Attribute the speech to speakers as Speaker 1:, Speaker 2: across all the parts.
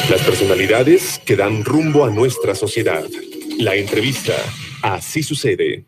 Speaker 1: Las personalidades que dan rumbo a nuestra sociedad. La entrevista. Así sucede.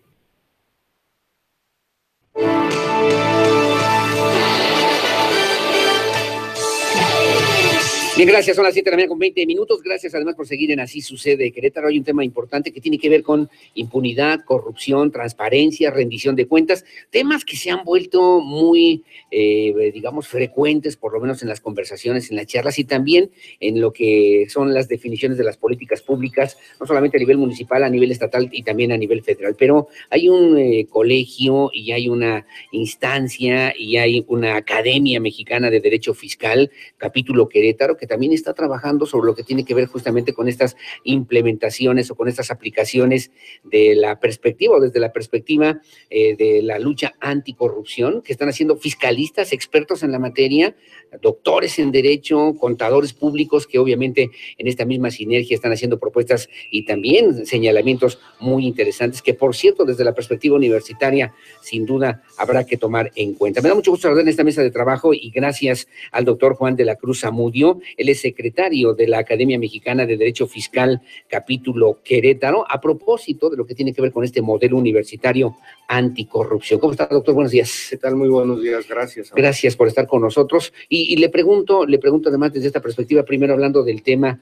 Speaker 2: Bien, gracias. Son las 7 de la mañana con 20 minutos. Gracias además por seguir en Así Sucede Querétaro. Hay un tema importante que tiene que ver con impunidad, corrupción, transparencia, rendición de cuentas, temas que se han vuelto muy, digamos, frecuentes, por lo menos en las conversaciones, en las charlas y también en lo que son las definiciones de las políticas públicas, no solamente a nivel municipal, a nivel estatal y también a nivel federal. Pero hay un colegio y hay una instancia y hay una Academia Mexicana de Derecho Fiscal, capítulo Querétaro, que también está trabajando sobre lo que tiene que ver justamente con estas implementaciones o con estas aplicaciones de la perspectiva o desde la perspectiva de la lucha anticorrupción, que están haciendo fiscalistas, expertos en la materia, doctores en derecho, contadores públicos, que obviamente en esta misma sinergia están haciendo propuestas y también señalamientos muy interesantes, que por cierto, desde la perspectiva universitaria, sin duda habrá que tomar en cuenta. Me da mucho gusto hablar en esta mesa de trabajo y gracias al doctor Juan de la Cruz Zamudio. Él es secretario de la Academia Mexicana de Derecho Fiscal, capítulo Querétaro, a propósito de lo que tiene que ver con este modelo universitario anticorrupción. ¿Cómo está, doctor? Buenos días.
Speaker 3: ¿Qué tal? Muy buenos días, gracias.
Speaker 2: Gracias por estar con nosotros. Y le pregunto además desde esta perspectiva, primero hablando del tema,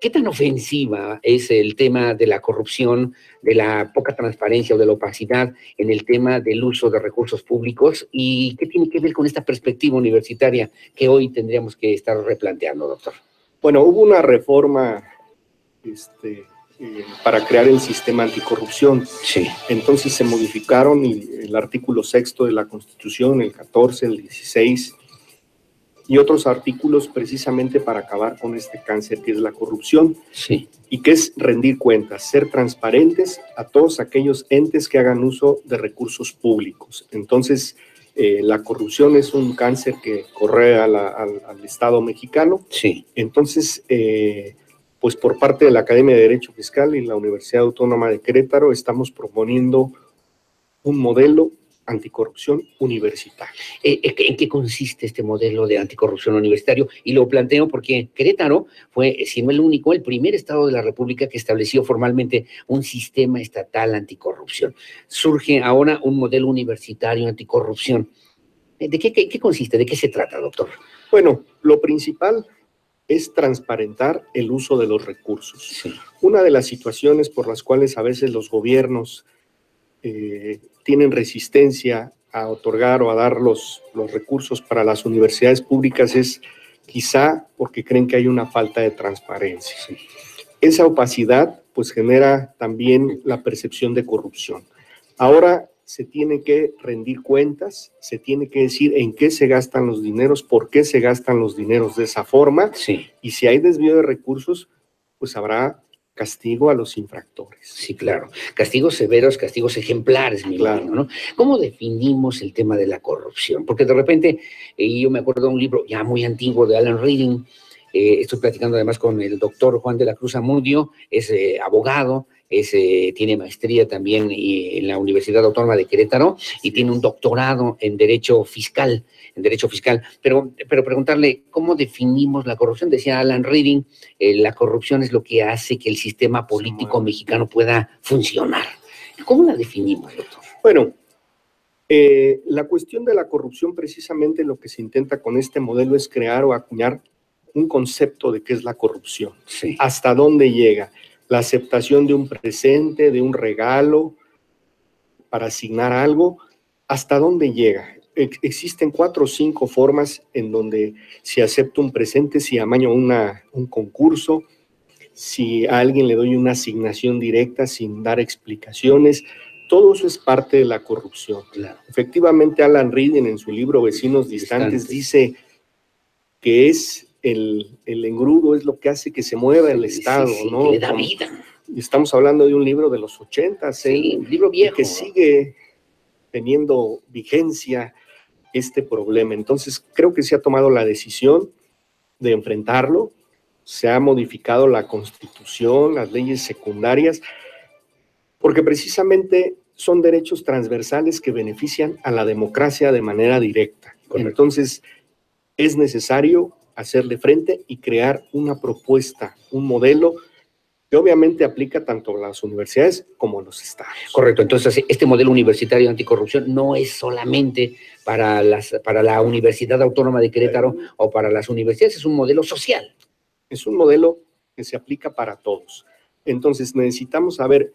Speaker 2: ¿qué tan ofensiva es el tema de la corrupción, de la poca transparencia o de la opacidad en el tema del uso de recursos públicos? ¿Y qué tiene que ver con esta perspectiva universitaria que hoy tendríamos que estar replanteando, doctor?
Speaker 3: Bueno, hubo una reforma para crear el sistema anticorrupción.
Speaker 2: Sí.
Speaker 3: Entonces se modificaron el artículo 6 de la Constitución, el 14, el 16 y otros artículos precisamente para acabar con este cáncer que es la corrupción.
Speaker 2: Sí.
Speaker 3: Y que es rendir cuentas, ser transparentes a todos aquellos entes que hagan uso de recursos públicos. Entonces, la corrupción es un cáncer que corre al Estado mexicano.
Speaker 2: Sí.
Speaker 3: Entonces, pues por parte de la Academia de Derecho Fiscal y la Universidad Autónoma de Querétaro estamos proponiendo un modelo anticorrupción universitario.
Speaker 2: ¿En qué consiste este modelo de anticorrupción universitario? Y lo planteo porque Querétaro fue, si no el único, el primer estado de la República que estableció formalmente un sistema estatal anticorrupción. Surge ahora un modelo universitario anticorrupción. ¿De qué consiste? ¿De qué se trata, doctor?
Speaker 3: Bueno, lo principal es transparentar el uso de los recursos.
Speaker 2: Sí.
Speaker 3: Una de las situaciones por las cuales a veces los gobiernos tienen resistencia a otorgar o a dar los recursos para las universidades públicas es quizá porque creen que hay una falta de transparencia.
Speaker 2: Sí.
Speaker 3: Esa opacidad pues genera también la percepción de corrupción. Ahora se tiene que rendir cuentas, se tiene que decir en qué se gastan los dineros, por qué se gastan los dineros de esa forma.
Speaker 2: Sí.
Speaker 3: Y si hay desvío de recursos, pues habrá castigo a los infractores.
Speaker 2: Sí, claro. Castigos severos, castigos ejemplares, me imagino, ¿no? ¿Cómo definimos el tema de la corrupción? Porque de repente, yo me acuerdo de un libro ya muy antiguo de Alan Reading, estoy platicando además con el doctor Juan de la Cruz Zamudio, es abogado, tiene maestría también en la Universidad Autónoma de Querétaro y tiene un doctorado en Derecho Fiscal, pero preguntarle, ¿cómo definimos la corrupción? Decía Alan Reading, la corrupción es lo que hace que el sistema político mexicano pueda funcionar. ¿Cómo la definimos, doctor?
Speaker 3: Bueno, la cuestión de la corrupción, precisamente lo que se intenta con este modelo es crear o acuñar un concepto de qué es la corrupción.
Speaker 2: Sí.
Speaker 3: ¿Hasta dónde llega? La aceptación de un presente, de un regalo para asignar algo, ¿hasta dónde llega? Existen 4 o 5 formas en donde si acepto un presente, si amaño un concurso, si a alguien le doy una asignación directa sin dar explicaciones, todo eso es parte de la corrupción.
Speaker 2: Claro.
Speaker 3: Efectivamente, Alan Reading en su libro Vecinos Distantes dice que es el engrudo, es lo que hace que se mueva el Estado, ¿no?
Speaker 2: Que le da vida.
Speaker 3: Estamos hablando de un libro de los 80,
Speaker 2: un libro viejo.
Speaker 3: que sigue teniendo vigencia este problema. Entonces, creo que se ha tomado la decisión de enfrentarlo, se ha modificado la Constitución, las leyes secundarias, porque precisamente son derechos transversales que benefician a la democracia de manera directa.
Speaker 2: Correcto.
Speaker 3: Entonces, es necesario hacerle frente y crear una propuesta, un modelo que obviamente aplica tanto a las universidades como a los estados.
Speaker 2: Correcto, entonces este modelo universitario anticorrupción no es solamente para la Universidad Autónoma de Querétaro o para las universidades, es un modelo social.
Speaker 3: Es un modelo que se aplica para todos. Entonces necesitamos saber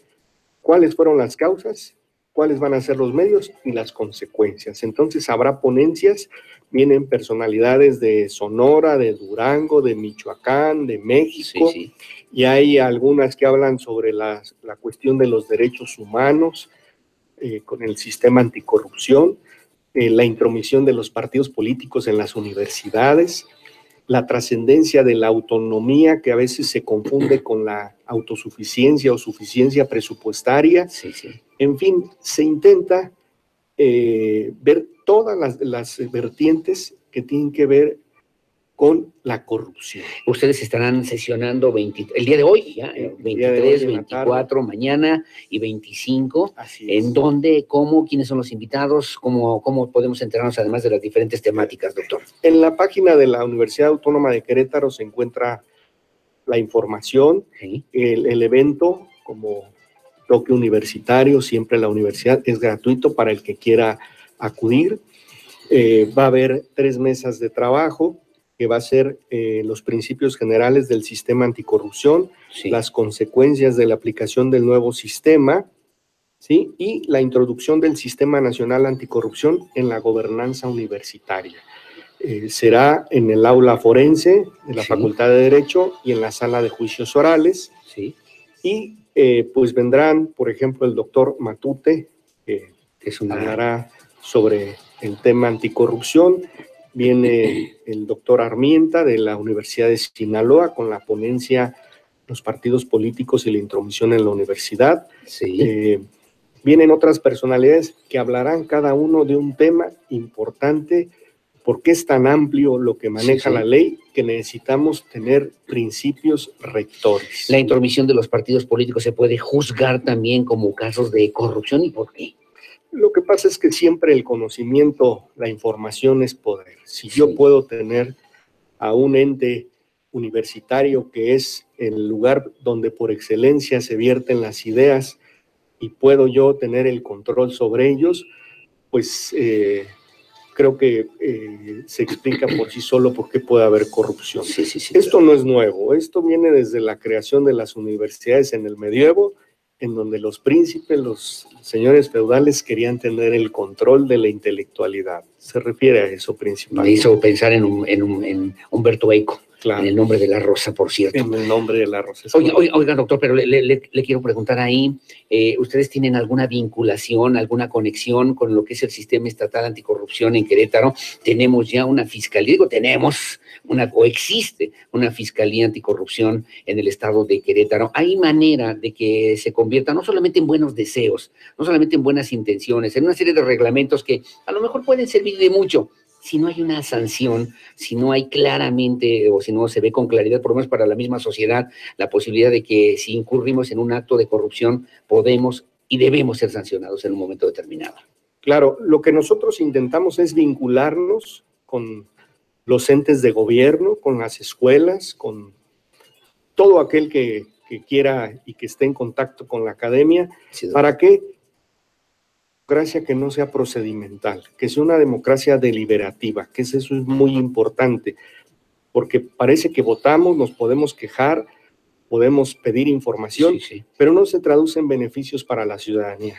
Speaker 3: cuáles fueron las causas, cuáles van a ser los medios y las consecuencias. Entonces habrá ponencias, vienen personalidades de Sonora, de Durango, de Michoacán, de México,
Speaker 2: Sí.
Speaker 3: Y hay algunas que hablan sobre la cuestión de los derechos humanos con el sistema anticorrupción, la intromisión de los partidos políticos en las universidades, la trascendencia de la autonomía que a veces se confunde con la autosuficiencia o suficiencia presupuestaria.
Speaker 2: Sí.
Speaker 3: En fin, se intenta ver todas las vertientes que tienen que ver con la corrupción.
Speaker 2: Ustedes estarán sesionando el día de hoy, ya, 23, 24, mañana y 25.
Speaker 3: Así es.
Speaker 2: ¿En dónde, cómo, quiénes son los invitados? ¿Cómo podemos enterarnos además de las diferentes temáticas, doctor?
Speaker 3: En la página de la Universidad Autónoma de Querétaro se encuentra la información,
Speaker 2: Sí.
Speaker 3: el evento como toque universitario, siempre la universidad es gratuito para el que quiera acudir. Va a haber 3 mesas de trabajo, que va a ser los principios generales del sistema anticorrupción,
Speaker 2: Sí.
Speaker 3: las consecuencias de la aplicación del nuevo sistema, ¿sí? Y la introducción del Sistema Nacional Anticorrupción en la gobernanza universitaria. Será en el aula forense de la
Speaker 2: Sí.
Speaker 3: Facultad de Derecho y en la sala de juicios orales.
Speaker 2: Sí.
Speaker 3: Y pues vendrán, por ejemplo, el doctor Matute, que hablará sobre el tema anticorrupción. Viene el doctor Armienta de la Universidad de Sinaloa con la ponencia Los partidos políticos y la intromisión en la universidad.
Speaker 2: Sí.
Speaker 3: Vienen otras personalidades que hablarán cada uno de un tema importante, porque es tan amplio lo que maneja la ley que necesitamos tener principios rectores.
Speaker 2: La intromisión de los partidos políticos se puede juzgar también como casos de corrupción, ¿y por qué?
Speaker 3: Lo que pasa es que siempre el conocimiento, la información es poder. Si yo puedo tener a un ente universitario que es el lugar donde por excelencia se vierten las ideas y puedo yo tener el control sobre ellos, pues creo que se explica por sí solo por qué puede haber corrupción.
Speaker 2: Sí,
Speaker 3: esto no es nuevo, esto viene desde la creación de las universidades en el medievo, en donde los príncipes, los señores feudales querían tener el control de la intelectualidad. Se refiere a eso principalmente.
Speaker 2: Me hizo pensar en Humberto Eco.
Speaker 3: Claro.
Speaker 2: En el nombre de la rosa, por cierto.
Speaker 3: En el nombre de la rosa.
Speaker 2: Oiga, doctor, pero le quiero preguntar ahí, ¿ustedes tienen alguna vinculación, alguna conexión con lo que es el sistema estatal anticorrupción en Querétaro? Tenemos ya una fiscalía, existe una fiscalía anticorrupción en el estado de Querétaro. ¿Hay manera de que se convierta no solamente en buenos deseos, no solamente en buenas intenciones, en una serie de reglamentos que a lo mejor pueden servir de mucho? Si no hay una sanción, si no hay claramente o si no se ve con claridad, por lo menos para la misma sociedad, la posibilidad de que si incurrimos en un acto de corrupción, podemos y debemos ser sancionados en un momento determinado.
Speaker 3: Claro, lo que nosotros intentamos es vincularnos con los entes de gobierno, con las escuelas, con todo aquel que quiera y que esté en contacto con la academia, para que democracia que no sea procedimental, que sea una democracia deliberativa, que eso es muy importante, porque parece que votamos, nos podemos quejar, podemos pedir información, pero no se traduce en beneficios para la ciudadanía.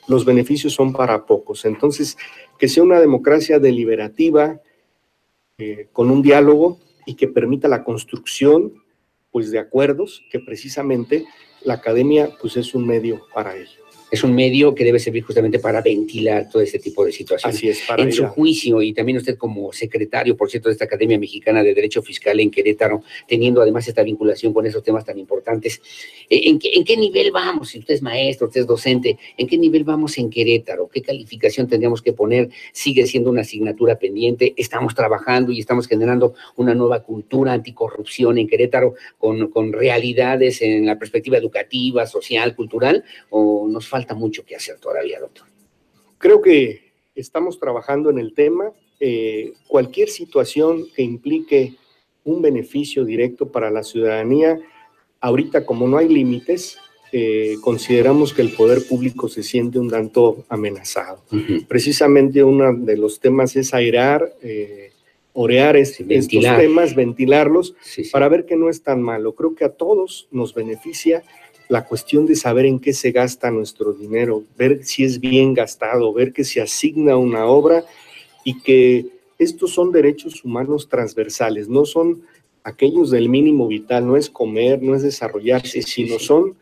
Speaker 3: Los beneficios son para pocos. Entonces, que sea una democracia deliberativa, con un diálogo y que permita la construcción, pues, de acuerdos, que precisamente la academia, pues, es un medio para ello.
Speaker 2: Es un medio que debe servir justamente para ventilar todo este tipo de situaciones.
Speaker 3: Así es, para
Speaker 2: en su juicio, y también usted como secretario, por cierto, de esta Academia Mexicana de Derecho Fiscal en Querétaro, teniendo además esta vinculación con esos temas tan importantes, ¿en qué nivel vamos? Si usted es maestro, usted es docente, ¿en qué nivel vamos en Querétaro? ¿Qué calificación tendríamos que poner? ¿Sigue siendo una asignatura pendiente? ¿Estamos trabajando y estamos generando una nueva cultura anticorrupción en Querétaro con realidades en la perspectiva educativa, social, cultural? ¿O nos falta mucho que hacer todavía, doctor?
Speaker 3: Creo que estamos trabajando en el tema. Cualquier situación que implique un beneficio directo para la ciudadanía. Ahorita, como no hay límites, consideramos que el poder público se siente un tanto amenazado. Precisamente uno de los temas es airear, orear estos temas, ventilarlos, para ver que no es tan malo. Creo que a todos nos beneficia la cuestión de saber en qué se gasta nuestro dinero, ver si es bien gastado, ver que se asigna una obra y que estos son derechos humanos transversales, no son aquellos del mínimo vital, no es comer, no es desarrollarse, sino son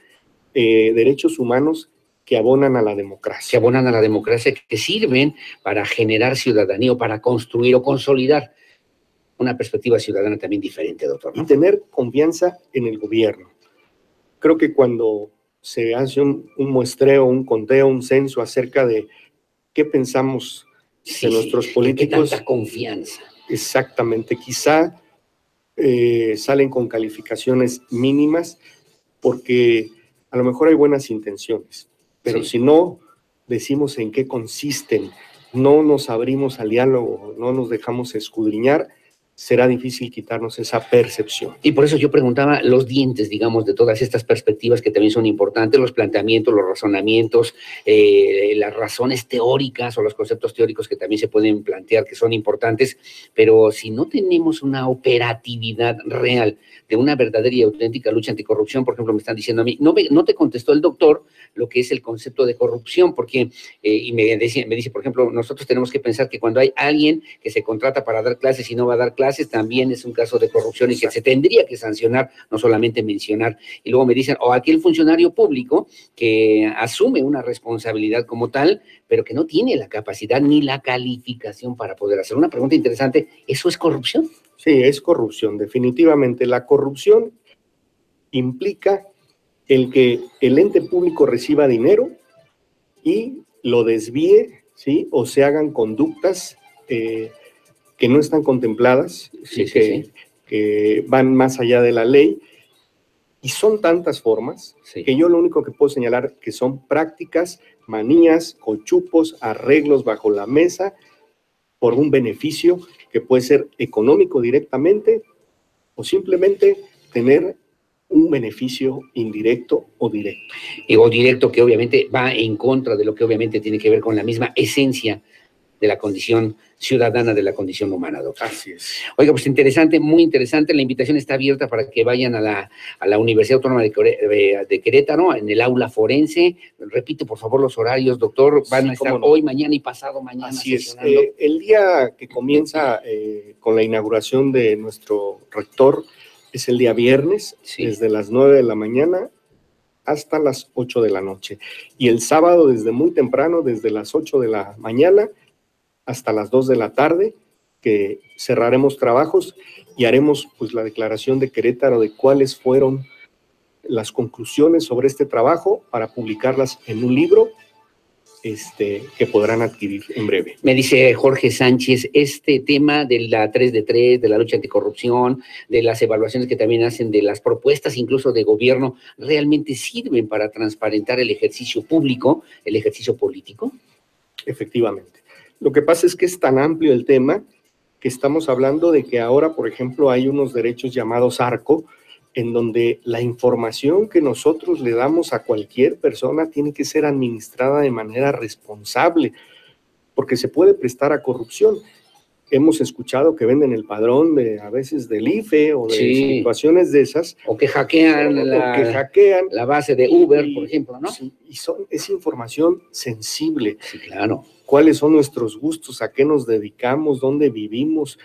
Speaker 3: derechos humanos que abonan a la democracia.
Speaker 2: Que abonan a la democracia, que sirven para generar ciudadanía o para construir o consolidar una perspectiva ciudadana también diferente, doctor, ¿no?
Speaker 3: Y tener confianza en el gobierno. Creo que cuando se hace un muestreo, un conteo, un censo acerca de qué pensamos de nuestros políticos.
Speaker 2: ¿Qué tanta confianza?
Speaker 3: Exactamente, quizá salen con calificaciones mínimas porque a lo mejor hay buenas intenciones, pero si no decimos en qué consisten, no nos abrimos al diálogo, no nos dejamos escudriñar, será difícil quitarnos esa percepción.
Speaker 2: Y por eso yo preguntaba los dientes, digamos, de todas estas perspectivas que también son importantes, los planteamientos, los razonamientos, las razones teóricas o los conceptos teóricos que también se pueden plantear que son importantes, pero si no tenemos una operatividad real de una verdadera y auténtica lucha anticorrupción, por ejemplo, me están diciendo a mí, no te contestó el doctor lo que es el concepto de corrupción, porque, y me dice, por ejemplo, nosotros tenemos que pensar que cuando hay alguien que se contrata para dar clases y no va a dar clases, también es un caso de corrupción y que se tendría que sancionar, no solamente mencionar. Y luego me dicen, o aquel funcionario público que asume una responsabilidad como tal, pero que no tiene la capacidad ni la calificación para poder hacer. Una pregunta interesante, ¿eso es corrupción?
Speaker 3: Sí, es corrupción, definitivamente. La corrupción implica el que el ente público reciba dinero y lo desvíe, ¿sí? O se hagan conductas que no están contempladas, que van más allá de la ley, y son tantas formas que yo lo único que puedo señalar que son prácticas, manías, cochupos, arreglos bajo la mesa por un beneficio que puede ser económico directamente o simplemente tener un beneficio indirecto o directo.
Speaker 2: O directo que obviamente va en contra de lo que obviamente tiene que ver con la misma esencia de la condición ciudadana, de la condición humana, doctor.
Speaker 3: Así es.
Speaker 2: Oiga, pues interesante, muy interesante. La invitación está abierta para que vayan a la Universidad Autónoma de Querétaro, en el aula forense. Repite, por favor, los horarios, doctor. Van a estar hoy, mañana y pasado mañana.
Speaker 3: Así es. El día que comienza con la inauguración de nuestro rector es el día viernes, desde las 9 de la mañana hasta las 8 de la noche. Y el sábado desde muy temprano, desde las 8 de la mañana hasta las 2 de la tarde, que cerraremos trabajos y haremos pues la declaración de Querétaro de cuáles fueron las conclusiones sobre este trabajo para publicarlas en un libro que podrán adquirir en breve.
Speaker 2: Me dice Jorge Sánchez, este tema de la 3 de 3, de la lucha anticorrupción, de las evaluaciones que también hacen, de las propuestas incluso de gobierno, ¿realmente sirven para transparentar el ejercicio público, el ejercicio político?
Speaker 3: Efectivamente. Lo que pasa es que es tan amplio el tema que estamos hablando de que ahora, por ejemplo, hay unos derechos llamados ARCO, en donde la información que nosotros le damos a cualquier persona tiene que ser administrada de manera responsable, porque se puede prestar a corrupción. Hemos escuchado que venden el padrón a veces del IFE o de situaciones de esas.
Speaker 2: O que hackean la base de Uber, por ejemplo, ¿no?
Speaker 3: Sí, y es información sensible.
Speaker 2: Sí, claro.
Speaker 3: ¿Cuáles son nuestros gustos? ¿A qué nos dedicamos? ¿Dónde vivimos?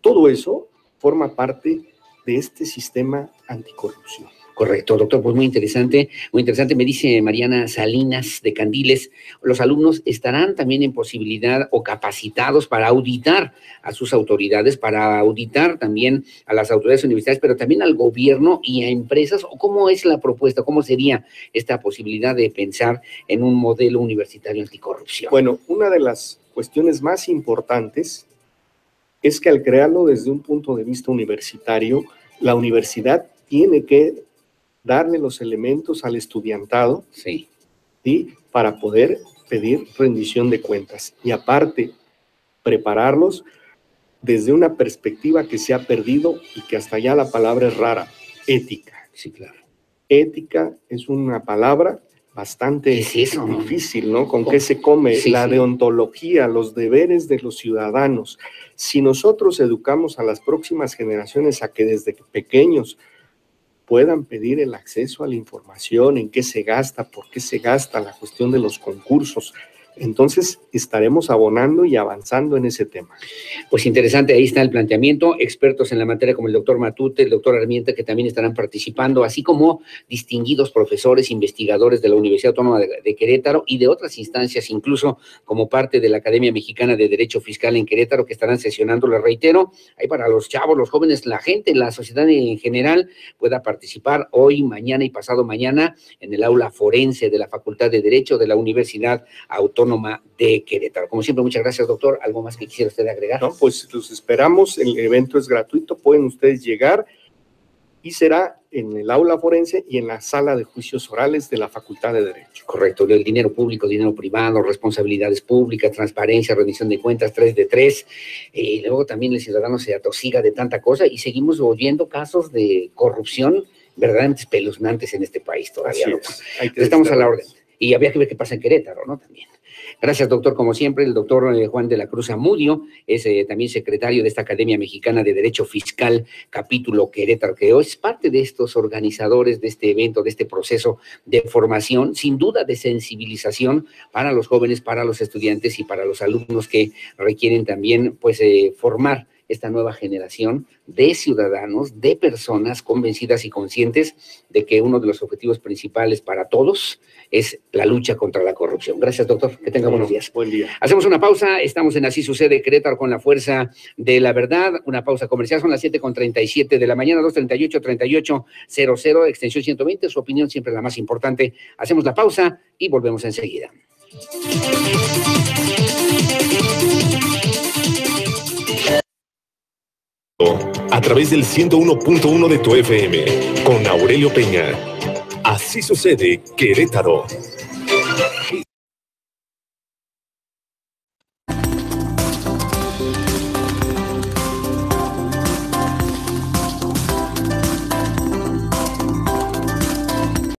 Speaker 3: Todo eso forma parte de este sistema anticorrupción.
Speaker 2: Correcto, doctor, pues muy interesante, muy interesante. Me dice Mariana Salinas de Candiles, los alumnos estarán también en posibilidad o capacitados para auditar a sus autoridades, para auditar también a las autoridades universitarias, pero también al gobierno y a empresas, o cómo es la propuesta, cómo sería esta posibilidad de pensar en un modelo universitario anticorrupción.
Speaker 3: Bueno, una de las cuestiones más importantes es que al crearlo desde un punto de vista universitario, la universidad tiene que darle los elementos al estudiantado para poder pedir rendición de cuentas. Y aparte, prepararlos desde una perspectiva que se ha perdido y que hasta ya la palabra es rara, ética.
Speaker 2: Sí, claro.
Speaker 3: Ética es una palabra bastante difícil, ¿no? ¿Con qué se come? La deontología, los deberes de los ciudadanos. Si nosotros educamos a las próximas generaciones a que desde pequeños puedan pedir el acceso a la información, en qué se gasta, por qué se gasta, la cuestión de los concursos, entonces estaremos abonando y avanzando en ese tema.
Speaker 2: Pues interesante, ahí está el planteamiento, expertos en la materia como el doctor Matute, el doctor Armienta, que también estarán participando, así como distinguidos profesores, investigadores de la Universidad Autónoma de Querétaro y de otras instancias, incluso como parte de la Academia Mexicana de Derecho Fiscal en Querétaro, que estarán sesionando, les reitero, ahí para los chavos, los jóvenes, la gente, la sociedad en general, pueda participar hoy, mañana y pasado mañana en el aula forense de la Facultad de Derecho de la Universidad Autónoma de Querétaro. Como siempre, muchas gracias, doctor. ¿Algo más que quisiera usted agregar?
Speaker 3: No, pues los esperamos. El evento es gratuito, pueden ustedes llegar y será en el aula forense y en la sala de juicios orales de la Facultad de Derecho.
Speaker 2: Correcto. El dinero público, dinero privado, responsabilidades públicas, transparencia, rendición de cuentas, 3 de 3. Luego también el ciudadano se atosiga de tanta cosa y seguimos oyendo casos de corrupción verdaderamente espeluznantes en este país todavía. Estamos a la orden. Y había que ver qué pasa en Querétaro, ¿no? También. Gracias, doctor, como siempre. El doctor Juan de la Cruz Amudio es también secretario de esta Academia Mexicana de Derecho Fiscal, capítulo Querétaro, que hoy es parte de estos organizadores de este evento, de este proceso de formación, sin duda de sensibilización para los jóvenes, para los estudiantes y para los alumnos que requieren también, pues, formar esta nueva generación de ciudadanos, de personas convencidas y conscientes de que uno de los objetivos principales para todos es la lucha contra la corrupción. Gracias, doctor. Que tenga buenos días.
Speaker 3: Buen día.
Speaker 2: Hacemos una pausa. Estamos en Así Sucede Querétaro con la fuerza de la verdad. Una pausa comercial. Son las 7:37 de la mañana, 238-3800, extensión 120. Su opinión siempre es la más importante. Hacemos la pausa y volvemos enseguida.
Speaker 1: A través del 101.1 de tu FM, con Aurelio Peña. Así Sucede Querétaro.